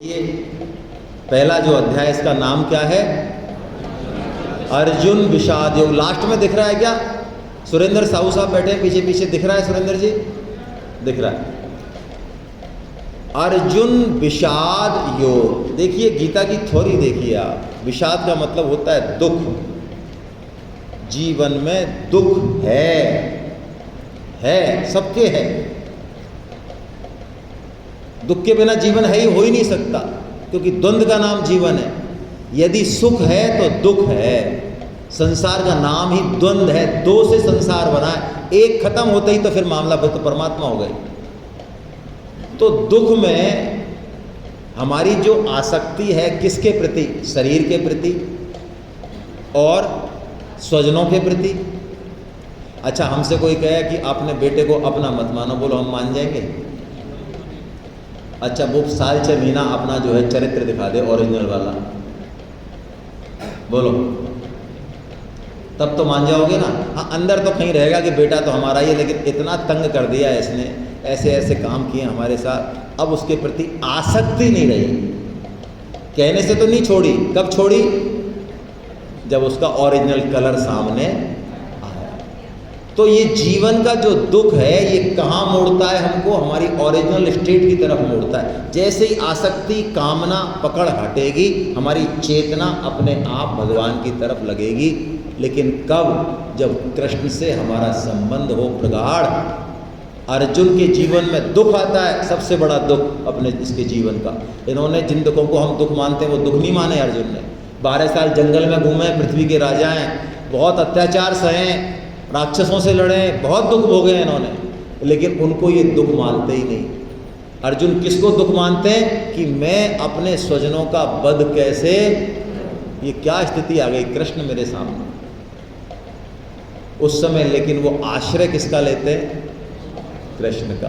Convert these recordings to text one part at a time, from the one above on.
ये पहला जो अध्याय इसका नाम क्या है? अर्जुन विषाद योग। लास्ट में दिख रहा है क्या? सुरेंद्र साहू साहब बैठे हैं पीछे पीछे, दिख रहा है सुरेंद्र जी? दिख रहा है। अर्जुन विषाद योग। देखिए गीता की थ्योरी देखिए आप। विषाद का मतलब होता है दुख। जीवन में दुख है सबके है। दुख के बिना जीवन है ही हो ही नहीं सकता, क्योंकि द्वंद्व का नाम जीवन है। यदि सुख है तो दुख है। संसार का नाम ही द्वंद्व है। दो से संसार बना है, एक खत्म होते ही तो फिर मामला फिर तो परमात्मा हो गए। तो दुख में हमारी जो आसक्ति है किसके प्रति? शरीर के प्रति और स्वजनों के प्रति। अच्छा, हमसे कोई कहे कि अपने बेटे को अपना मत मानो, बोलो हम मान जाएंगे? अच्छा, वो साल 6 महीना अपना जो है चरित्र दिखा दे ओरिजिनल वाला, बोलो तब तो मान जाओगे ना? हाँ, अंदर तो कहीं रहेगा कि बेटा तो हमारा ही है, लेकिन इतना तंग कर दिया है इसने, ऐसे ऐसे काम किए हमारे साथ, अब उसके प्रति आसक्ति नहीं रही। कहने से तो नहीं छोड़ी, कब छोड़ी? जब उसका ओरिजिनल कलर सामने आया। तो ये जीवन का जो दुख है ये कहाँ मोड़ता है हमको? हमारी ओरिजिनल स्टेट की तरफ मोड़ता है। जैसे ही आसक्ति कामना पकड़ हटेगी, हमारी चेतना अपने आप भगवान की तरफ लगेगी। लेकिन कब? जब कृष्ण से हमारा संबंध हो प्रगाढ़। अर्जुन के जीवन में दुख आता है, सबसे बड़ा दुख अपने इसके जीवन का। इन्होंने जिन दुखों को हम दुख मानते हैं वो दुख नहीं माने अर्जुन ने। 12 साल जंगल में घूमे, पृथ्वी के राजा हैं, बहुत अत्याचार सहे, राक्षसों से लड़े, बहुत दुख भोगे हैं इन्होंने, लेकिन उनको ये दुख मानते ही नहीं। अर्जुन किसको दुख मानते हैं? कि मैं अपने स्वजनों का वध कैसे। ये क्या स्थिति आ गई कृष्ण मेरे सामने उस समय। लेकिन वो आश्रय किसका लेते हैं? कृष्ण का।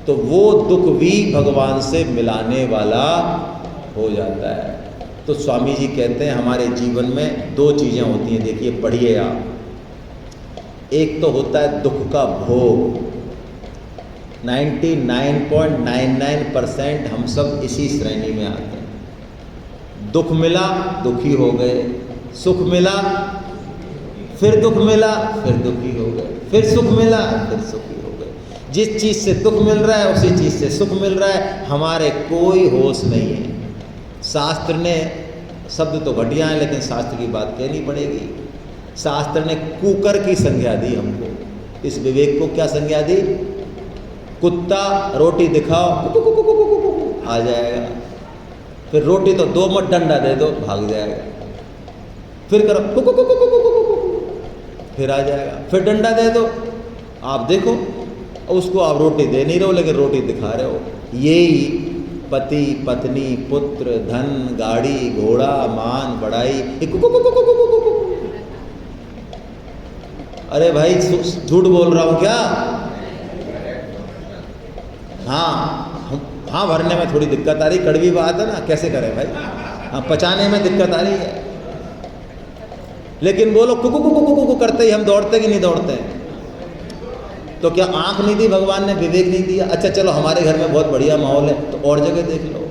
तो वो दुख भी भगवान से मिलाने वाला हो जाता है। तो स्वामी जी कहते हैं हमारे जीवन में 2 चीज़ें होती हैं। देखिए पढ़िए आप। एक तो होता है दुख का भोग। 99.99% हम सब इसी श्रेणी में आते हैं। दुख मिला, दुखी हो गए। सुख मिला, फिर दुख मिला, फिर दुखी हो गए। फिर सुख मिला, फिर सुखी हो गए। जिस चीज़ से दुख मिल रहा है उसी चीज़ से सुख मिल रहा है। हमारे कोई होश नहीं है। शास्त्र ने, शब्द तो घटिया है लेकिन शास्त्र की बात कहनी पड़ेगी, शास्त्र ने कुकर की संज्ञा दी हमको। इस विवेक को क्या संज्ञा दी? कुत्ता रोटी दिखाओ आ जाएगा, फिर रोटी तो दो मत, डंडा दे दो भाग जाएगा, फिर करो फिर आ जाएगा, फिर डंडा दे दो, आप देखो उसको आप रोटी दे नहीं रहे हो लेकिन रोटी दिखा रहे हो। यही पति पत्नी पुत्र धन गाड़ी घोड़ा मान बढ़ाई। अरे भाई झूठ बोल रहा हूँ क्या? हाँ भरने में थोड़ी दिक्कत आ रही, कड़वी बात है ना, कैसे करें भाई? हाँ, पचाने में दिक्कत आ रही है। लेकिन बोलो कुकु करते ही हम दौड़ते कि नहीं दौड़ते हैं? तो क्या आंख नहीं दी भगवान ने, विवेक नहीं दिया? अच्छा चलो हमारे घर में बहुत बढ़िया माहौल है तो और जगह देख लो।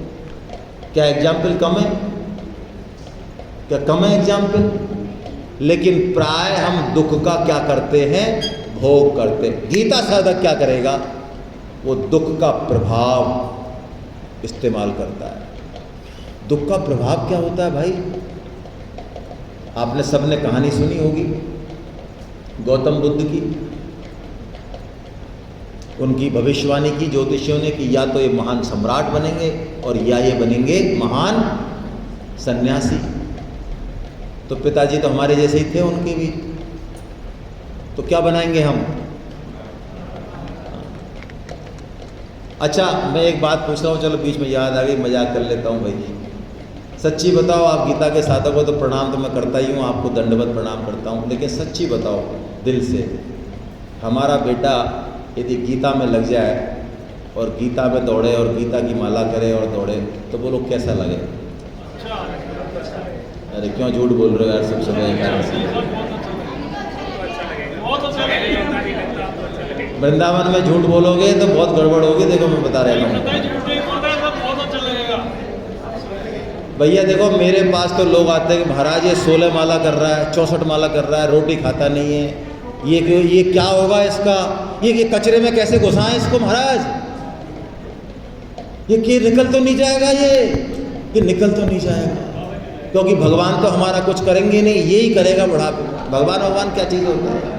क्या एग्जाम्पल कम है? क्या कम है एग्जाम्पल? लेकिन प्राय हम दुख का क्या करते हैं? भोग करते। गीता साधक क्या करेगा? वो दुख का प्रभाव इस्तेमाल करता है। दुख का प्रभाव क्या होता है भाई? आपने सबने कहानी सुनी होगी गौतम बुद्ध की। उनकी भविष्यवाणी की ज्योतिषियों ने कि या तो ये महान सम्राट बनेंगे और या ये बनेंगे महान सन्यासी। तो पिताजी तो हमारे जैसे ही थे उनके भी, तो क्या बनाएंगे हम? अच्छा मैं एक बात पूछ रहा हूँ, चलो बीच में याद आ गई, मजाक कर लेता हूँ भाई। सच्ची बताओ, आप गीता के साधक हो तो प्रणाम तो मैं करता ही हूँ, आपको दंडवत प्रणाम करता हूँ, लेकिन सच्ची बताओ दिल से, हमारा बेटा यदि गीता में लग जाए और गीता में दौड़े और गीता की माला करे और दौड़े तो बोलो कैसा लगे? अरे क्यों झूठ बोल रहे हो यार सब समय? वृंदावन में झूठ बोलोगे तो बहुत गड़बड़ होगी। देखो मैं बता रहा हूँ। भैया देखो मेरे पास तो लोग आते हैं कि महाराज ये 16 माला कर रहा है, 64 माला कर रहा है, रोटी खाता नहीं है, ये क्या होगा इसका, ये कचरे में कैसे घुसाएं इसको महाराज, ये निकल तो नहीं जाएगा, ये निकल तो नहीं जाएगा, क्योंकि भगवान तो हमारा कुछ करेंगे नहीं, यही करेगा बुढ़ापे में। भगवान क्या चीज़ होता है?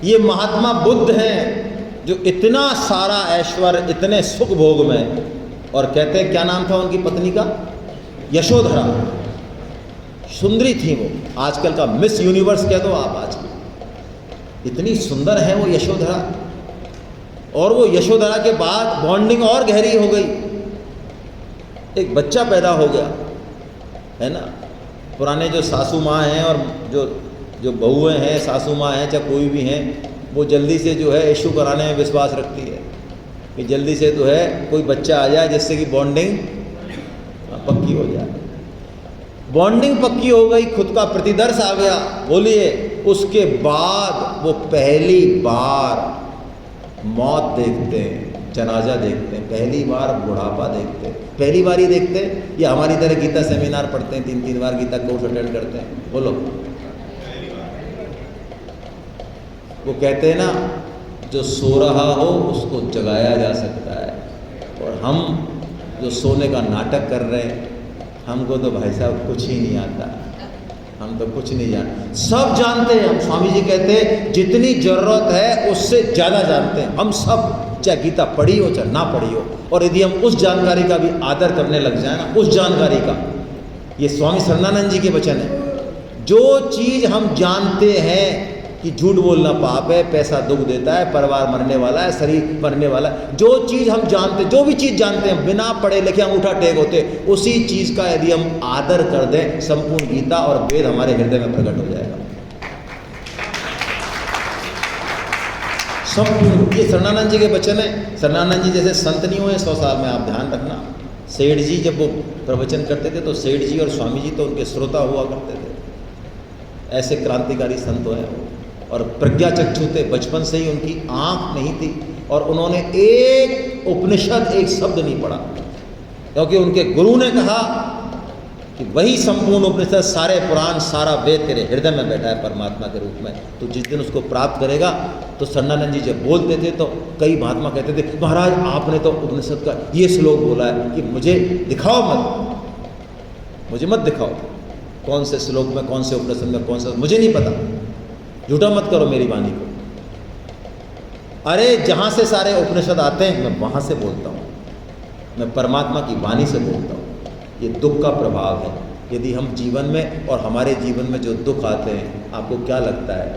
ये महात्मा बुद्ध हैं जो इतना सारा ऐश्वर्य, इतने सुख भोग में, और कहते हैं क्या नाम था उनकी पत्नी का, यशोधरा, सुंदरी थी वो, आजकल का मिस यूनिवर्स कह दो आप, आज इतनी सुंदर है वो यशोधरा। और वो यशोधरा के बाद बॉन्डिंग और गहरी हो गई, एक बच्चा पैदा हो गया, है ना। पुराने जो सासू माँ हैं और जो बहुएं हैं, सासू माँ हैं चाहे कोई भी हैं, वो जल्दी से जो है इशू कराने में विश्वास रखती है कि जल्दी से तो है कोई बच्चा आ जाए जिससे कि बॉन्डिंग पक्की हो जाए। बॉन्डिंग पक्की हो गई, खुद का प्रतिदर्श आ गया, बोलिए, उसके बाद वो पहली बार मौत देखते हैं, जनाजा देखते हैं, पहली बार बुढ़ापा देखते हैं, पहली बार ही देखते हैं, या हमारी तरह गीता सेमिनार पढ़ते हैं, 3-3 बार गीता कोर्स अटेंड करते हैं? बोलो। वो कहते हैं ना, जो सो रहा हो उसको जगाया जा सकता है, और हम जो सोने का नाटक कर रहे हैं, हमको तो भाई साहब कुछ ही नहीं आता, हम तो कुछ नहीं जानते, सब जानते हैं हम। स्वामी जी कहते हैं जितनी ज़रूरत है उससे ज़्यादा जानते हैं हम सब, चाहे गीता पढ़ी हो चाहे ना पढ़ी हो। और यदि हम उस जानकारी का भी आदर करने लग जाए ना, उस जानकारी का, ये स्वामी शरणानंद जी के वचन है, जो चीज़ हम जानते हैं कि झूठ बोलना पाप है, पैसा दुख देता है, परिवार मरने वाला है, शरीर मरने वाला है, जो चीज़ हम जानते, जो भी चीज़ जानते हैं, बिना पढ़े लिखे अंगूठा टेक होते, उसी चीज़ का यदि हम आदर कर दें, संपूर्ण गीता और वेद हमारे हृदय में प्रकट हो जाएगा। संपूर्ण, ये शरणानंद जी के वचन है। शरणानंद जी जैसे संत नहीं हुए 100 साल में, आप ध्यान रखना। सेठ जी जब वो प्रवचन करते थे तो सेठ जी और स्वामी जी तो उनके श्रोता हुआ करते थे, ऐसे क्रांतिकारी संत हैं वो। और प्रज्ञा चक्षु थे, बचपन से ही उनकी आंख नहीं थी, और उन्होंने एक उपनिषद, एक शब्द नहीं पढ़ा, क्योंकि उनके गुरु ने कहा कि वही संपूर्ण उपनिषद, सारे पुराण, सारा वेद तेरे हृदय में बैठा है परमात्मा के रूप में, तो जिस दिन उसको प्राप्त करेगा। तो शरणानंद जी जब बोलते थे तो कई महात्मा कहते थे, महाराज आपने तो उपनिषद का ये श्लोक बोला है कि मुझे दिखाओ मत, मुझे मत दिखाओ, कौन से श्लोक में, कौन से उपनिषद में, कौन सा, मुझे नहीं पता, झूठा मत करो मेरी वाणी को। अरे जहाँ से सारे उपनिषद आते हैं मैं वहाँ से बोलता हूँ, मैं परमात्मा की वाणी से बोलता हूँ। ये दुख का प्रभाव है। यदि हम जीवन में और हमारे जीवन में जो दुख आते हैं, आपको क्या लगता है,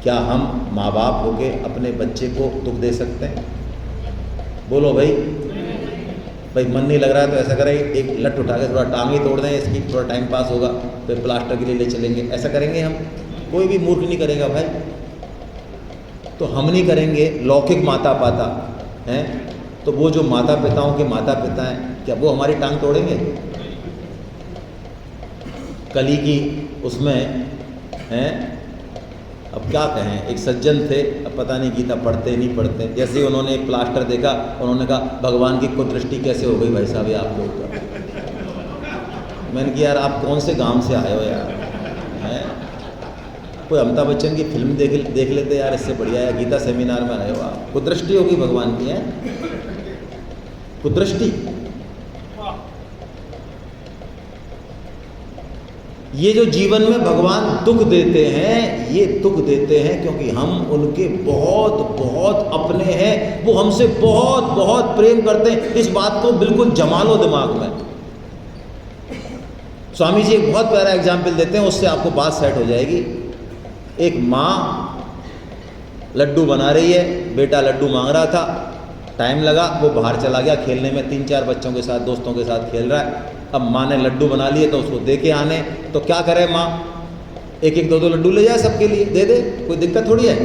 क्या हम माँ बाप होके अपने बच्चे को दुख दे सकते हैं? बोलो भाई मन नहीं लग रहा है तो ऐसा करें, एक लट उठा के थोड़ा टांग ही तोड़ दें इसकी, थोड़ा टाइम पास होगा, फिर प्लास्टर के लिए ले चलेंगे, ऐसा करेंगे हम? कोई भी मूर्ख नहीं करेगा भाई, तो हम नहीं करेंगे। लौकिक माता पिता हैं, तो वो जो माता पिताओं के माता पिता हैं, क्या वो हमारी टांग तोड़ेंगे? कली की उसमें हैं, अब क्या कहें, एक सज्जन थे, अब पता नहीं गीता पढ़ते नहीं पढ़ते, जैसे ही उन्होंने एक प्लास्टर देखा, उन्होंने कहा भगवान की कुदृष्टि कैसे हो गई भाई साहब ये आप लोग का। मैंने कहा यार आप कौन से गांव से आए हो यार, हैं? कोई अमिताभ बच्चन की फिल्म देख लेते यार, इससे बढ़िया है। गीता सेमिनार में आए हो आप, कुदृष्टि होगी भगवान की, है कुदृष्टि। ये जो जीवन में भगवान दुख देते हैं, ये दुख देते हैं क्योंकि हम उनके बहुत बहुत अपने हैं, वो हमसे बहुत बहुत प्रेम करते हैं। इस बात को बिल्कुल जमा लो दिमाग में। स्वामी जी एक बहुत प्यारा एग्जाम्पल देते हैं, उससे आपको बात सेट हो जाएगी। एक माँ लड्डू बना रही है, बेटा लड्डू मांग रहा था, टाइम लगा, वो बाहर चला गया खेलने में, 3-4 बच्चों के साथ, दोस्तों के साथ खेल रहा है। अब माँ ने लड्डू बना लिए तो उसको दे के आने, तो क्या करे माँ, एक एक 2-2 लड्डू ले जाए सबके लिए, दे दे, कोई दिक्कत थोड़ी है,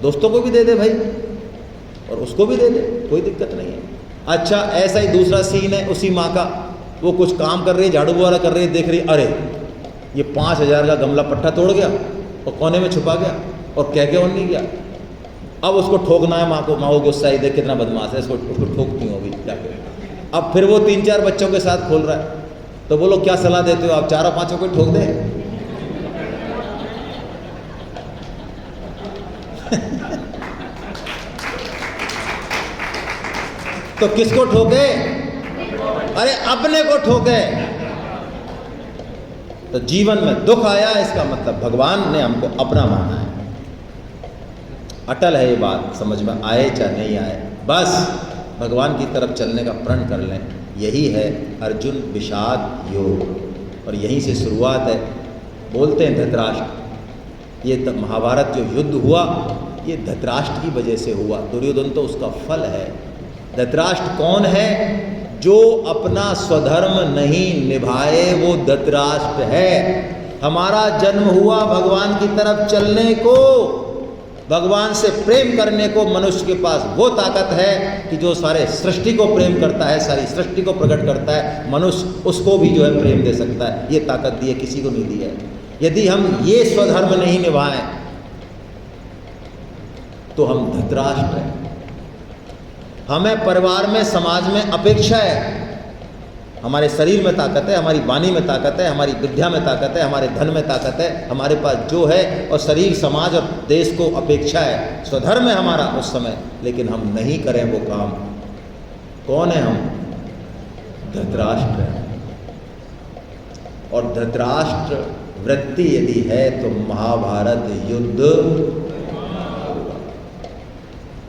दोस्तों को भी दे दे भाई और उसको भी दे दे, कोई दिक्कत नहीं है। अच्छा ऐसा ही दूसरा सीन है उसी माँ का, वो कुछ काम कर रही है, झाड़ू वगैरह कर रही है, देख रही अरे ये 5000 का गमला पट्टा तोड़ गया और कोने में छुपा गया और कह के और नहीं गया। अब उसको ठोकना है, माँ को, माँ को गुस्सा ही, देख कितना बदमाश है, उसको ठोकती हूँ अभी जाके। अब फिर वो 3-4 बच्चों के साथ खोल रहा है, तो बोलो क्या सलाह देते हो आप? 4-5 को ठोक दे? तो किसको ठोके? अरे अपने को ठोके। तो जीवन में दुख आया, इसका मतलब भगवान ने हमको अपना माना है। अटल है ये बात, समझ में आए चाहे नहीं आए, बस भगवान की तरफ चलने का प्रण कर लें। यही है अर्जुन विषाद योग, और यहीं से शुरुआत है। बोलते हैं धृतराष्ट्र, ये महाभारत जो युद्ध हुआ ये धृतराष्ट्र की वजह से हुआ, दुर्योधन तो उसका फल है। धृतराष्ट्र कौन है? जो अपना स्वधर्म नहीं निभाए वो धृतराष्ट्र है। हमारा जन्म हुआ भगवान की तरफ चलने को, भगवान से प्रेम करने को। मनुष्य के पास वो ताकत है कि जो सारे सृष्टि को प्रेम करता है, सारी सृष्टि को प्रकट करता है, मनुष्य उसको भी जो है प्रेम दे सकता है। ये ताकत दी है, किसी को नहीं दी है। यदि हम ये स्वधर्म नहीं निभाएं तो हम धृतराष्ट्र हैं। हमें परिवार में, समाज में अपेक्षा है। हमारे शरीर में ताकत है, हमारी वाणी में ताकत है, हमारी विद्या में ताकत है, हमारे धन में ताकत है, हमारे पास जो है, और शरीर, समाज और देश को अपेक्षा है, स्वधर्म है हमारा उस समय, लेकिन हम नहीं करें वो काम। कौन है हम? धृतराष्ट्र है। और धृतराष्ट्र वृत्ति यदि है तो महाभारत युद्ध,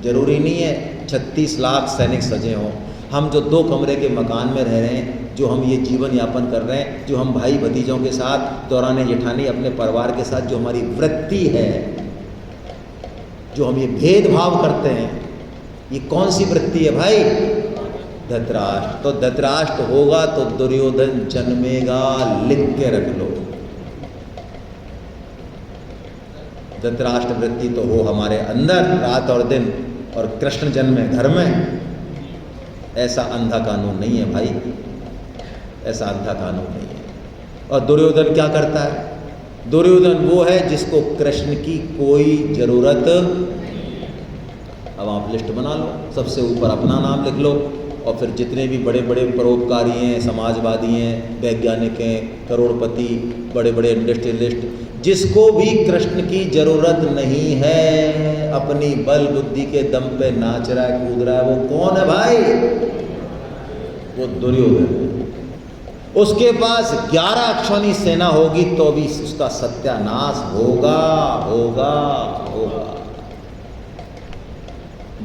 जरूरी नहीं है 36 लाख सैनिक सजे हों। हम जो 2 कमरे के मकान में रह रहे हैं, जो हम ये जीवन यापन कर रहे हैं, जो हम भाई भतीजों के साथ, दौराने जेठानी, अपने परिवार के साथ जो हमारी वृत्ति है, जो हम ये भेदभाव करते हैं, ये कौन सी वृत्ति है भाई? धृतराष्ट्र। तो धृतराष्ट्र होगा तो दुर्योधन जन्मेगा, लिख के रख लो। धृतराष्ट्र वृत्ति तो हो हमारे अंदर रात और दिन, और कृष्ण जन्मे घर में। ऐसा अंधा कानून नहीं है भाई, ऐसा अंधा कानून नहीं है। और दुर्योधन क्या करता है? दुर्योधन वो है जिसको कृष्ण की कोई जरूरत। अब आप लिस्ट बना लो, सबसे ऊपर अपना नाम लिख लो, और फिर जितने भी बड़े बड़े परोपकारी हैं, समाजवादी हैं, वैज्ञानिक हैं, करोड़पति, बड़े बड़े इंडस्ट्रियलिस्ट, जिसको भी कृष्ण की जरूरत नहीं है, अपनी बल बुद्धि के दम पे नाच रहा है, कूद रहा है, वो कौन है भाई? वो दुर्योधन। उसके पास 11 अक्षौणी सेना होगी तो भी उसका सत्यानाश होगा होगा होगा।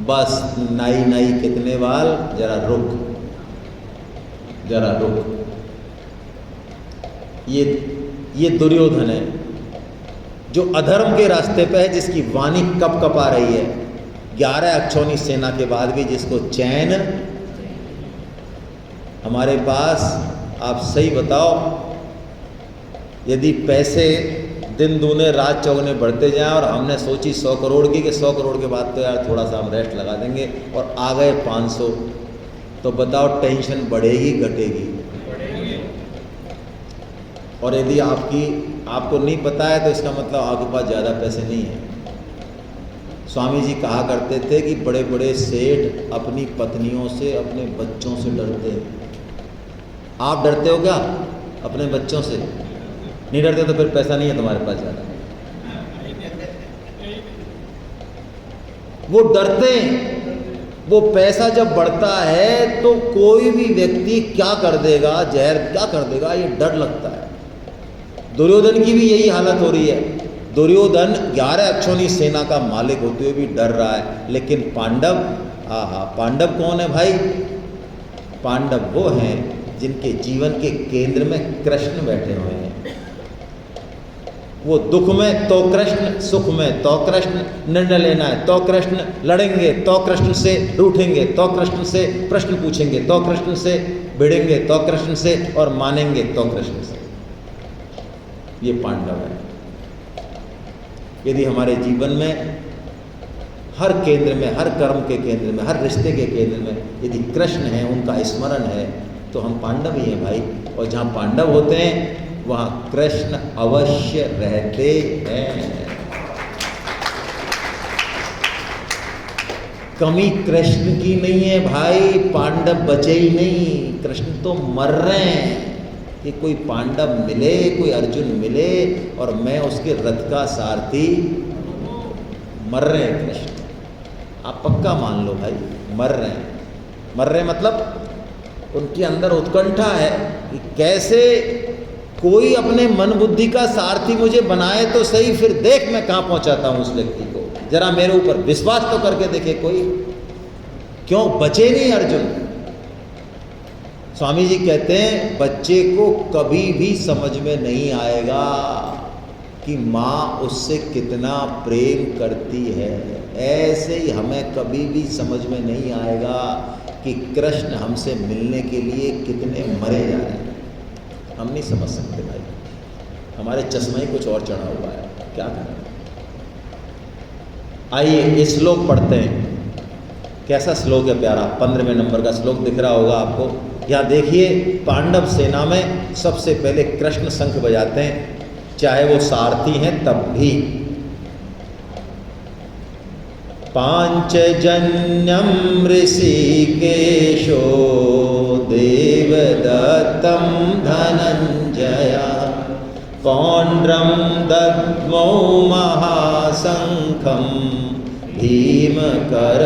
बस नाई नाई कितने बाल, जरा रुक, जरा रुक। ये दुर्योधन है जो अधर्म के रास्ते पे है, जिसकी वाणी कप कपा रही है। 11 अक्षौणी सेना के बाद भी जिसको चैन। हमारे पास, आप सही बताओ, यदि पैसे दिन दूने रात चौगुने बढ़ते जाएं और हमने सोची 100 करोड़ की, कि 100 करोड़ के बाद तो यार थोड़ा सा हम रेस्ट लगा देंगे, और आ गए 500, तो बताओ टेंशन बढ़ेगी घटेगी? और यदि आपको नहीं पता है तो इसका मतलब आपके पास ज़्यादा पैसे नहीं हैं। स्वामी जी कहा करते थे कि बड़े बड़े सेठ अपनी पत्नियों से, अपने बच्चों से डरते हैं। आप डरते हो क्या अपने बच्चों से? नहीं डरते तो फिर पैसा नहीं है तुम्हारे पास ज़्यादा। वो डरते हैं। वो पैसा जब बढ़ता है तो कोई भी व्यक्ति क्या कर देगा, जहर क्या कर देगा, ये डर लगता है। दुर्योधन की भी यही हालत हो रही है। दुर्योधन 11 अक्षौणी सेना का मालिक होते हुए भी डर रहा है। लेकिन पांडव, पांडव कौन है भाई? पांडव वो हैं जिनके जीवन के केंद्र में कृष्ण बैठे हुए हैं। वो दुख में तो कृष्ण, सुख में तो कृष्ण, निर्णय लेना है तो कृष्ण, लड़ेंगे तो कृष्ण से, रूठेंगे तो कृष्ण से, प्रश्न पूछेंगे तो कृष्ण से, भिड़ेंगे तो कृष्ण से, और मानेंगे तो कृष्ण से। ये पांडव है। यदि हमारे जीवन में हर केंद्र में, हर कर्म के केंद्र में, हर रिश्ते के केंद्र में यदि कृष्ण है, उनका स्मरण है, तो हम पांडव ही हैं भाई। और जहाँ पांडव होते हैं वहाँ कृष्ण अवश्य रहते हैं। कमी कृष्ण की नहीं है भाई, पांडव बचे ही नहीं, कृष्ण तो मर रहे हैं कि कोई पांडव मिले, कोई अर्जुन मिले और मैं उसके रथ का सारथी। मर रहे हैं कृष्ण, आप पक्का मान लो भाई, मर रहे हैं। मर रहे मतलब उनके अंदर उत्कंठा है कि कैसे कोई अपने मन बुद्धि का सारथी मुझे बनाए तो सही, फिर देख मैं कहाँ पहुँचाता हूँ उस व्यक्ति को, जरा मेरे ऊपर विश्वास तो करके देखे कोई। क्यों बचे नहीं अर्जुन? स्वामी जी कहते हैं बच्चे को कभी भी समझ में नहीं आएगा कि माँ उससे कितना प्रेम करती है, ऐसे ही हमें कभी भी समझ में नहीं आएगा कि कृष्ण हमसे मिलने के लिए कितने मरे जा रहे हैं। हम नहीं समझ सकते भाई, हमारे चश्मा ही कुछ और चढ़ा हुआ है, क्या करें। आइए इस श्लोक पढ़ते हैं। कैसा श्लोक है प्यारा, 15वें नंबर का श्लोक दिख रहा होगा आपको। यहाँ देखिए, पांडव सेना में सबसे पहले कृष्ण शंख बजाते हैं, चाहे वो सारथी हैं तब भी। पांचजन्यम ऋषिकेशो देवदत्तं धनंजया पौंड्रम दद्मौ महाशंखं भीमकर्माब्रकोदरा।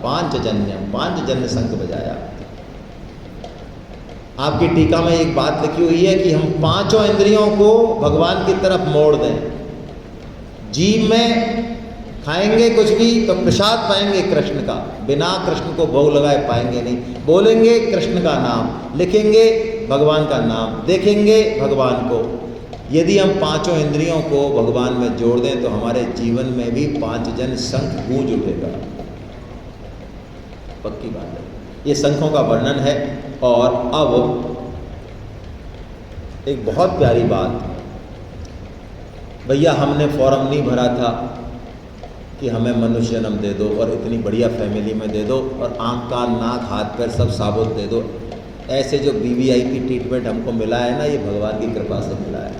पांचजन्यम, पांचजन्य शंख बजाया। आपकी टीका में एक बात लिखी हुई है कि हम पांचों इंद्रियों को भगवान की तरफ मोड़ दें। जीभ में खाएंगे कुछ भी तो प्रसाद पाएंगे कृष्ण का, बिना कृष्ण को भोग लगाए पाएंगे नहीं। बोलेंगे कृष्ण का नाम, लिखेंगे भगवान का नाम, देखेंगे भगवान को। यदि हम पांचों इंद्रियों को भगवान में जोड़ दें तो हमारे जीवन में भी पांचजन शंख गूंज उठेगा, पक्की बात है। ये शंखों का वर्णन है। और अब एक बहुत प्यारी बात, भैया हमने फॉर्म नहीं भरा था कि हमें मनुष्य जन्म दे दो और इतनी बढ़िया फैमिली में दे दो और आँख कान नाक हाथ पैर सब साबुत दे दो। ऐसे जो VVIP ट्रीटमेंट हमको मिला है ना, ये भगवान की कृपा से मिला है।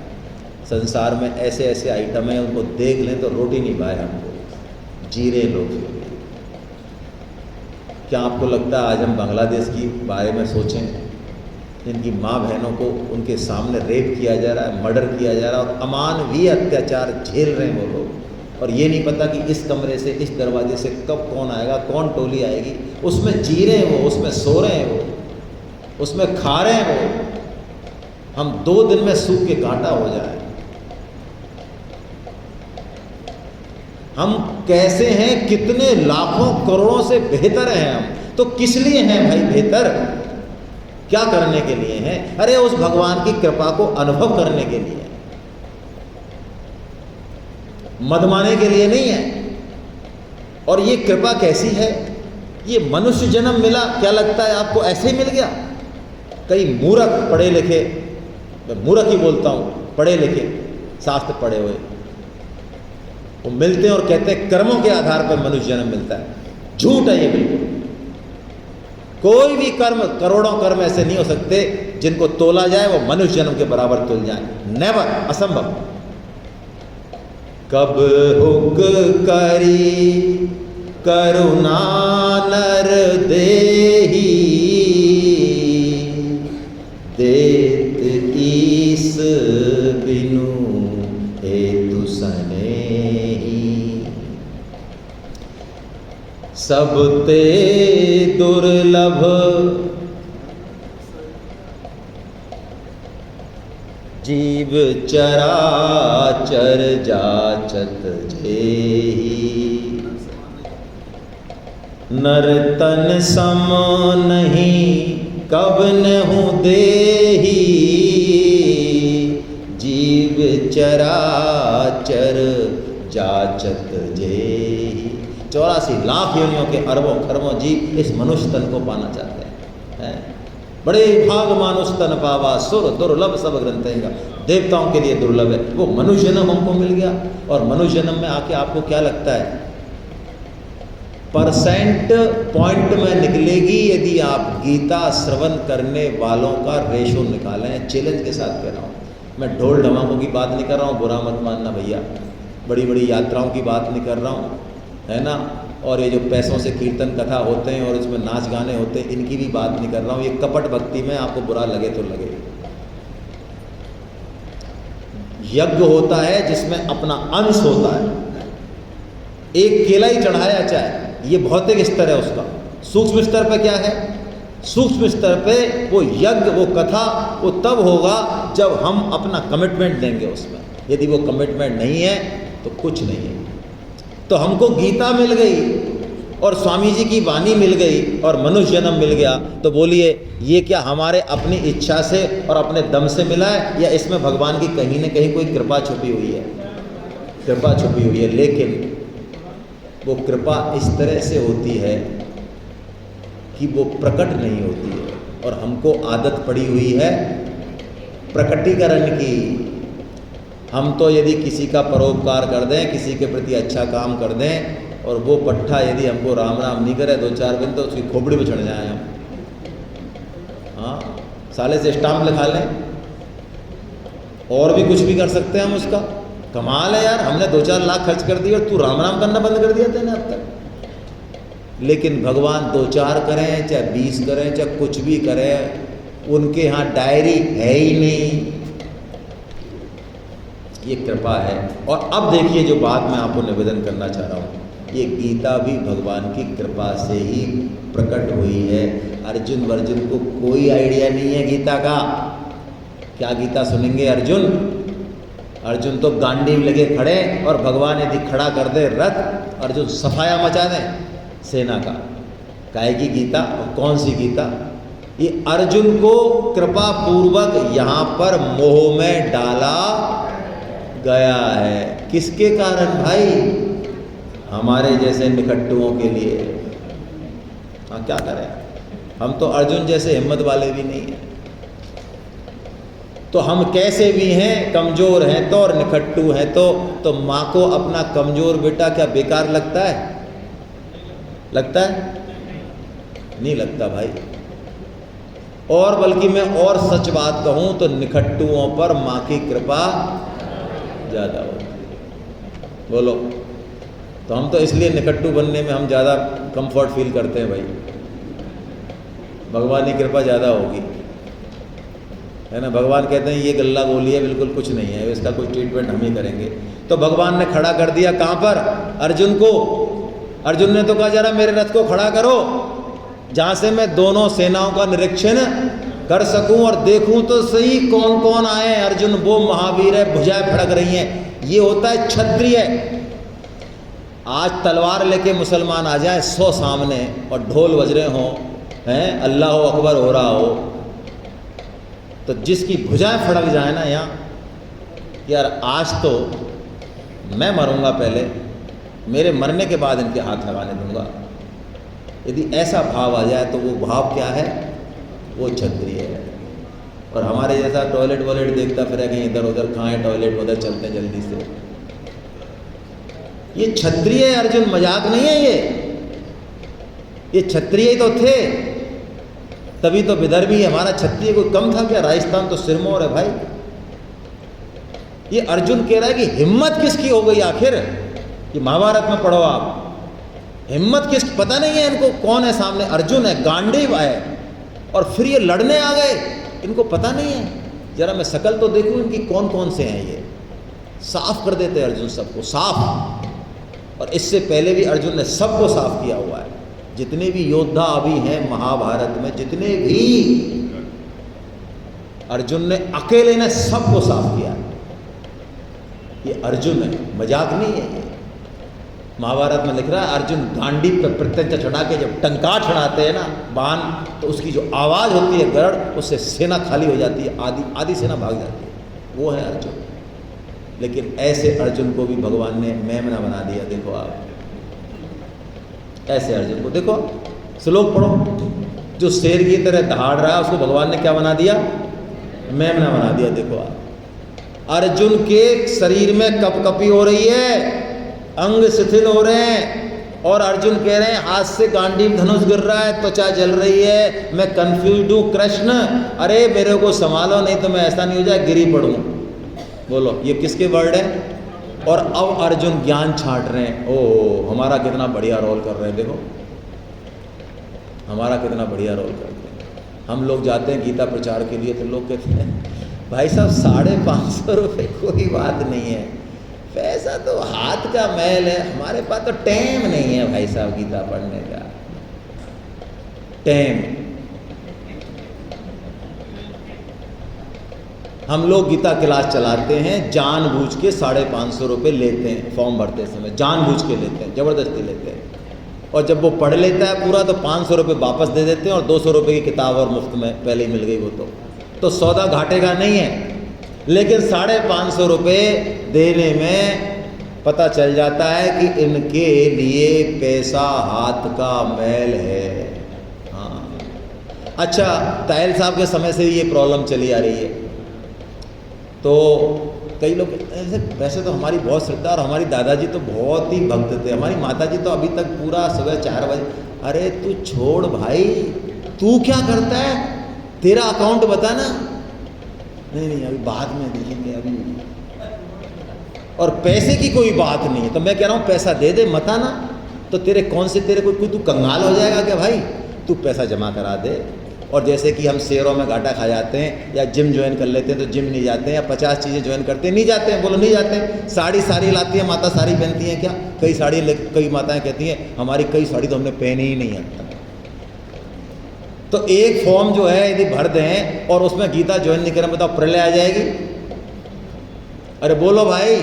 संसार में ऐसे ऐसे आइटम हैं, उनको देख लें तो रोटी नहीं पाए हमको, जी रहे लोग। क्या आपको लगता है आज हम बांग्लादेश की बारे में सोचें, जिनकी माँ बहनों को उनके सामने रेप किया जा रहा है, मर्डर किया जा रहा है और अमानवीय अत्याचार झेल रहे हैं वो लोग, और ये नहीं पता कि इस कमरे से, इस दरवाजे से कब कौन आएगा, कौन टोली आएगी। उसमें जी रहे हैं वो, उसमें सो रहे हैं वो, उसमें खा रहे हैं वो। हम 2 दिन में सूख के कांटा हो जाए। हम कैसे हैं, कितने लाखों करोड़ों से बेहतर हैं हम, तो किस लिए हैं भाई बेहतर? क्या करने के लिए हैं? अरे उस भगवान की कृपा को अनुभव करने के लिए, मदमाने के लिए नहीं है। और ये कृपा कैसी है? ये मनुष्य जन्म मिला, क्या लगता है आपको ऐसे ही मिल गया? कई मूर्ख पढ़े लिखे, मैं मूर्ख ही बोलता हूँ, पढ़े लिखे शास्त्र पढ़े हुए, वो मिलते हैं और कहते हैं कर्मों के आधार पर मनुष्य जन्म मिलता है। झूठ है ये बिल्कुल। कोई भी कर्म, करोड़ों कर्म ऐसे नहीं हो सकते जिनको तोला जाए वो मनुष्य जन्म के बराबर तुल जाए। नेवर, असंभव। कब हुक करी करुणा नर देही, देत ईस बिनु हेतु सनेही। सब ते दुर्लभ जीव चराचर जाचत जेहि। नर तन सम नहीं कब नहु देहि, जीव चराचर जाचत जेहि। 84 लाख योनियों के अरबों खरबों जीव इस मनुष्य तन को पाना चाहते हैं। बड़े भाग मानुष तन पावा, सुर दुर्लभ सब ग्रंथेगा। देवताओं के लिए दुर्लभ है, वो मनुष्य जन्म हमको मिल गया। और मनुष्य जन्म में आके आपको क्या लगता है? परसेंट पॉइंट में निकलेगी यदि आप गीता श्रवण करने वालों का रेशो निकालें। चैलेंज के साथ कह रहा हूँ मैं, ढोल ढमाकों की बात नहीं कर रहा हूँ, बुरा मत मानना भैया। बड़ी बड़ी यात्राओं की बात नहीं कर रहा हूँ, है ना, और ये जो पैसों से कीर्तन कथा होते हैं और इसमें नाच गाने होते हैं, इनकी भी बात नहीं कर रहा हूँ। ये कपट भक्ति में आपको बुरा लगे तो लगे। यज्ञ होता है जिसमें अपना अंश होता है, एक केला ही चढ़ाया जाए, ये भौतिक स्तर है उसका। सूक्ष्म स्तर पे क्या है? सूक्ष्म स्तर पे वो यज्ञ, वो कथा, वो तब होगा जब हम अपना कमिटमेंट देंगे उसमें। यदि वो कमिटमेंट नहीं है तो कुछ नहीं है। तो हमको गीता मिल गई और स्वामी जी की वाणी मिल गई और मनुष्य जन्म मिल गया, तो बोलिए ये क्या हमारे अपनी इच्छा से और अपने दम से मिला है, या इसमें भगवान की कहीं न कहीं कोई कृपा छुपी हुई है? कृपा छुपी हुई है, लेकिन वो कृपा इस तरह से होती है कि वो प्रकट नहीं होती है, और हमको आदत पड़ी हुई है प्रकटीकरण की। हम तो यदि किसी का परोपकार कर दें, किसी के प्रति अच्छा काम कर दें, और वो पट्ठा यदि हमको राम राम नहीं करे 2-4 दिन, तो उसकी खोपड़ी में चढ़ जाए हम। हाँ, साले से स्टाम्प लिखा लें और भी कुछ भी कर सकते हैं हम उसका। कमाल है यार, हमने 2-4 लाख खर्च कर दिए और तू राम राम करना बंद कर दिया तेने अब तक। लेकिन भगवान 2-4 करें चाहे 20 करें चाहे कुछ भी करें, उनके यहाँ डायरी है ही नहीं। ये कृपा है। और अब देखिए जो बात मैं आपको निवेदन करना चाह रहा हूँ, ये गीता भी भगवान की कृपा से ही प्रकट हुई है। अर्जुन को कोई आइडिया नहीं है गीता का। क्या गीता सुनेंगे अर्जुन? अर्जुन तो गांडीव लगे खड़े, और भगवान यदि खड़ा कर दे रथ, अर्जुन सफाया मचा दें सेना का। काहे की गीता? और कौन सी गीता? ये अर्जुन को कृपा पूर्वक यहाँ पर मोह में डाला गया है। किसके कारण भाई? हमारे जैसे निकट्टुओं के लिए। हाँ, क्या करें, हम तो अर्जुन जैसे हिम्मत वाले भी नहीं हैं। तो हम कैसे भी हैं, कमज़ोर हैं तो, और निकट्टू हैं तो माँ को अपना कमज़ोर बेटा क्या बेकार लगता है? लगता है? नहीं लगता भाई। और बल्कि मैं और सच बात कहूँ तो निकट्टुओं पर माँ की कृपा ज़्यादा होती है। बोलो, तो हम तो इसलिए निकट्टू बनने में हम ज़्यादा कंफर्ट फील करते हैं भाई। भगवान की कृपा ज़्यादा होगी, है ना। भगवान कहते हैं ये गल्ला गोली है, बिल्कुल कुछ नहीं है, इसका कोई ट्रीटमेंट हम ही करेंगे। तो भगवान ने खड़ा कर दिया कहाँ पर? अर्जुन को। अर्जुन ने तो कहा जरा मेरे रथ को खड़ा करो, जहाँ से मैं दोनों सेनाओं का निरीक्षण कर सकूं और देखूं तो सही कौन कौन आए। अर्जुन वो महावीर है, भुजाएं फड़क रही हैं। ये होता है क्षत्रिय। आज तलवार लेके मुसलमान आ जाए 100 सामने और ढोल बज रहे हों, हैं, अल्लाह अकबर हो रहा हो, तो जिसकी भुजाएं फड़क जाए ना यहाँ, यार आज तो मैं मरूंगा पहले, मेरे मरने के बाद इनके हाथ लगाने दूंगा। यदि ऐसा भाव आ जाए तो वो भाव क्या है? वो क्षत्रिय है। और हमारे जैसा टॉयलेट वॉयलेट देखता फिर कहीं इधर उधर, कहाँ है टॉयलेट, उधर चलते हैं जल्दी से। ये क्षत्रिय है अर्जुन, मजाक नहीं है ये क्षत्रिय ही तो थे। तभी तो विदर्भी हमारा क्षत्रिय कोई कम था क्या? राजस्थान तो सिरमौर है भाई। ये अर्जुन कह रहा है कि हिम्मत किसकी हो गई आखिर? ये महाभारत में पढ़ो आप, हिम्मत किस, पता नहीं है इनको कौन है सामने। अर्जुन है, गांडीव है, और फिर ये लड़ने आ गए, इनको पता नहीं है। जरा मैं शकल तो देखूं इनकी कौन कौन से हैं। ये साफ कर देते अर्जुन सबको, साफ। और इससे पहले भी अर्जुन ने सबको साफ किया हुआ है। जितने भी योद्धा अभी हैं महाभारत में, जितने भी, अर्जुन ने अकेले ने सबको साफ किया। ये अर्जुन है, मजाक नहीं है ये। महाभारत में लिख रहा है अर्जुन गांडी पर प्रत्यंचा चढ़ा के जब टंका चढ़ाते हैं ना बाण, तो उसकी जो आवाज़ होती है गरुड़, उससे सेना खाली हो जाती है, आधी सेना भाग जाती है। वो है अर्जुन। लेकिन ऐसे अर्जुन को भी भगवान ने मेमना बना दिया। देखो आप, ऐसे अर्जुन को देखो, श्लोक पढ़ो। जो शेर की तरह दहाड़ रहा है उसको भगवान ने क्या बना दिया? मेमना बना दिया। देखो आप, अर्जुन के शरीर में कपकपी हो रही है, अंग शिथिल हो रहे हैं, और अर्जुन कह रहे हैं हाथ से गांडीव धनुष गिर रहा है, त्वचा जल रही है, मैं कंफ्यूज हूँ कृष्ण, अरे मेरे को संभालो, नहीं तो मैं ऐसा नहीं हो जाए गिरी पड़ूँ। बोलो, ये किसके वर्ड है? और अब अर्जुन ज्ञान छांट रहे हैं। ओह, हमारा कितना बढ़िया रोल कर रहे हैं, देखो हमारा कितना बढ़िया रोल कर रहे हैं। हम लोग जाते हैं गीता प्रचार के लिए तो लोग कहते हैं भाई साहब 550 रुपये कोई बात नहीं है, पैसा तो हाथ का मैल है, हमारे पास तो टाइम नहीं है भाई साहब गीता पढ़ने का टाइम। हम लोग गीता क्लास चलाते हैं, जानबूझ के 550 रुपये लेते हैं, फॉर्म भरते समय जानबूझ के लेते हैं, ज़बरदस्ती लेते हैं। और जब वो पढ़ लेता है पूरा तो 500 रुपये वापस दे देते हैं और 200 रुपये की किताब और मुफ्त में पहले ही मिल गई वो तो सौदा घाटे का नहीं है। लेकिन 550 रुपये देने में पता चल जाता है कि इनके लिए पैसा हाथ का मैल है। हाँ, अच्छा, तायल साहब के समय से ये प्रॉब्लम चली आ रही है। तो कई लोग ऐसे, वैसे तो हमारी बहुत श्रद्धा और हमारी दादाजी तो बहुत ही भक्त थे, हमारी माताजी तो अभी तक पूरा सुबह 4 बजे, अरे तू छोड़ भाई, तू क्या करता है, तेरा अकाउंट बता ना। नहीं अभी बाद में देखेंगे अभी, और पैसे की कोई बात नहीं है। तो मैं कह रहा हूँ पैसा दे दे, मत आना। तो तेरे कौन से तेरे कोई तू कंगाल हो जाएगा क्या भाई, तू पैसा जमा करा दे। और जैसे कि हम शेयरों में घाटा खा जाते हैं या जिम ज्वाइन कर लेते हैं तो जिम नहीं जाते हैं, या 50 चीज़ें ज्वाइन करते हैं, नहीं जाते हैं, बोलो नहीं जाते हैं। साड़ी लाती है माता, साड़ी पहनती हैं क्या? कई माताएं कहती हैं हमारी कई साड़ी तो हमने पहनी ही नहीं है। तो एक फॉर्म जो है यदि भर दें और उसमें गीता ज्वाइन नहीं करें, बताओ प्रलय आ जाएगी? अरे बोलो भाई।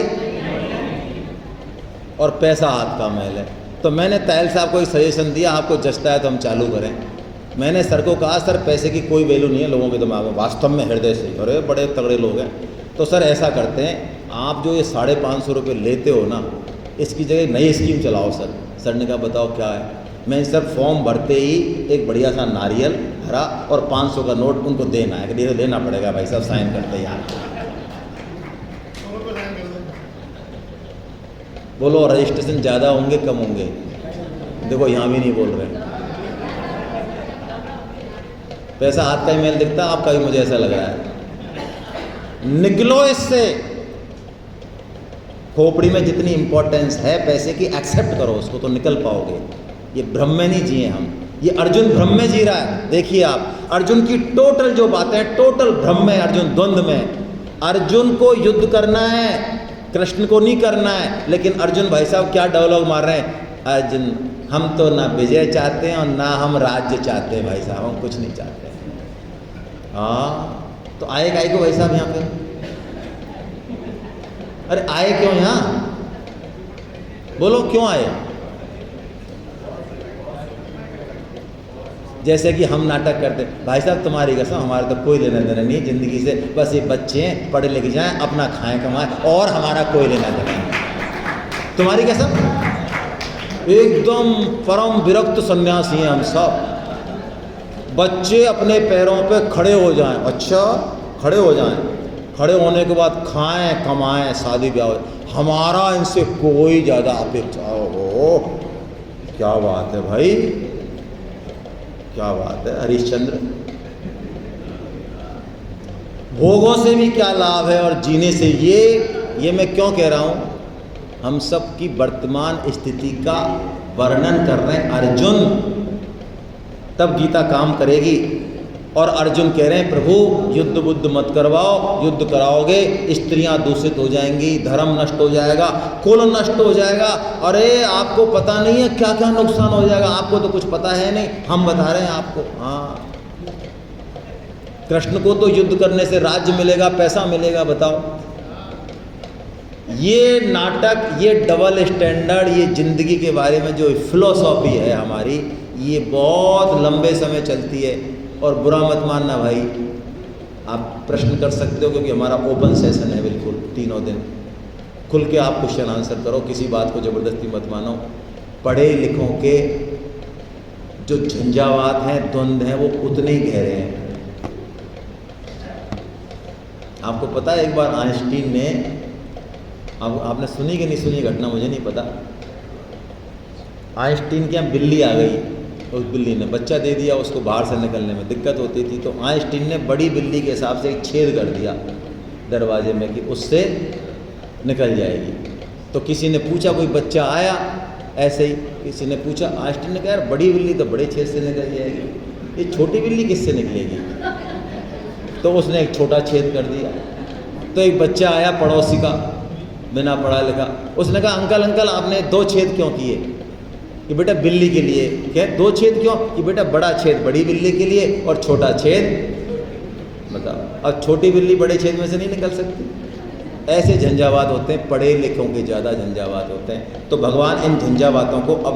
और पैसा हाथ का मैल है। तो मैंने तायल साहब को एक सजेशन दिया, आपको जचता है तो हम चालू करें। मैंने सर को कहा सर पैसे की कोई वैल्यू नहीं है लोगों के दिमाग में, वास्तव में हृदय से, अरे बड़े तगड़े लोग हैं। तो सर ऐसा करते हैं, आप जो ये 550 रुपये लेते हो ना, इसकी जगह नई स्कीम चलाओ सर। सर ने कहा बताओ क्या है? मैं सर फॉर्म भरते ही एक बढ़िया सा नारियल भरा और 500 का नोट उनको देना है, कि देना पड़ेगा भाई साहब, साइन करते यार। बोलो रजिस्ट्रेशन ज़्यादा होंगे कम होंगे? देखो यहाँ भी नहीं बोल रहे। पैसा हाथ का ही मैल दिखता है आपका भी, मुझे ऐसा लग रहा है। निकलो इससे। खोपड़ी में जितनी इंपॉर्टेंस है पैसे की, एक्सेप्ट करो उसको तो निकल पाओगे। ये भ्रम में नहीं जिए हम, ये अर्जुन भ्रम में जी रहा है। देखिए आप, अर्जुन की टोटल जो बातें हैं, टोटल भ्रम में, अर्जुन द्वंद्व में। अर्जुन को युद्ध करना है, कृष्ण को नहीं करना है। लेकिन अर्जुन भाई साहब क्या डायलॉग मार रहे हैं? अर्जुन हम तो ना विजय चाहते हैं और ना हम राज्य चाहते हैं भाई साहब, हम कुछ नहीं चाहते। हाँ, तो आए काहे को भाई साहब यहाँ पे? अरे आए क्यों यहाँ? बोलो क्यों आए? जैसे कि हम नाटक करते, भाई साहब तुम्हारी कसम हमारा तो कोई लेना देना नहीं जिंदगी से, बस ये बच्चे हैं पढ़े लिखे जाएं, अपना खाएं कमाएं, और हमारा कोई लेना देना नहीं। तुम्हारी कसम, एकदम परम विरक्त सन्यासी हैं हम सब। बच्चे अपने पैरों पे खड़े हो जाएं, अच्छा खड़े हो जाएं, खड़े होने के बाद खाएं कमाएं, शादी ब्याह हो, हमारा इनसे कोई ज़्यादा अपेक्षा हो। क्या बात है भाई, क्या बात है हरिश्चंद्र। भोगों से भी क्या लाभ है और जीने से, ये मैं क्यों कह रहा हूँ? हम सब की वर्तमान स्थिति का वर्णन कर रहे हैं अर्जुन, तब गीता काम करेगी। और अर्जुन कह रहे हैं प्रभु युद्ध बुद्ध मत करवाओ, युद्ध कराओगे स्त्रियां दूषित हो जाएंगी, धर्म नष्ट हो जाएगा, कुल नष्ट हो जाएगा। अरे आपको पता नहीं है क्या क्या नुकसान हो जाएगा, आपको तो कुछ पता है नहीं, हम बता रहे हैं आपको। हाँ, कृष्ण को तो युद्ध करने से राज्य मिलेगा, पैसा मिलेगा, बताओ। ये नाटक, ये डबल स्टैंडर्ड, ये जिंदगी के बारे में जो फिलॉसफी है हमारी, ये बहुत लंबे समय चलती है। और बुरा मत मानना भाई, आप प्रश्न कर सकते हो क्योंकि हमारा ओपन सेशन है बिल्कुल, तीनों दिन खुल के आप क्वेश्चन आंसर करो, किसी बात को ज़बरदस्ती मत मानो। पढ़े लिखों के जो झंझावात हैं, द्वंद्व हैं, वो उतने ही गहरे हैं। आपको पता है एक बार आइंस्टीन ने, अब आपने सुनी कि नहीं सुनी घटना मुझे नहीं पता, आइंस्टीन के यहाँ बिल्ली आ गई, उस बिल्ली ने बच्चा दे दिया, उसको बाहर से निकलने में दिक्कत होती थी, तो आइंस्टीन ने बड़ी बिल्ली के हिसाब से एक छेद कर दिया दरवाजे में कि उससे निकल जाएगी। तो किसी ने पूछा, कोई बच्चा आया ऐसे ही, किसी ने पूछा, आइंस्टीन ने कहा यार बड़ी बिल्ली तो बड़े छेद से निकल जाएगी, ये छोटी बिल्ली किससे निकलेगी? तो उसने एक छोटा छेद कर दिया। तो एक बच्चा आया पड़ोसी का, बिना पढ़ा लिखा, उसने कहा अंकल अंकल आपने 2 छेद क्यों किए? कि बेटा बिल्ली के लिए। क्या 2 छेद क्यों? कि बेटा बड़ा छेद बड़ी बिल्ली के लिए और छोटा छेद, बताओ, अब छोटी बिल्ली बड़े छेद में से नहीं निकल सकती। ऐसे झंझावात होते हैं, पढ़े लिखों के ज़्यादा झंझावात होते हैं। तो भगवान इन झंझावातों को अब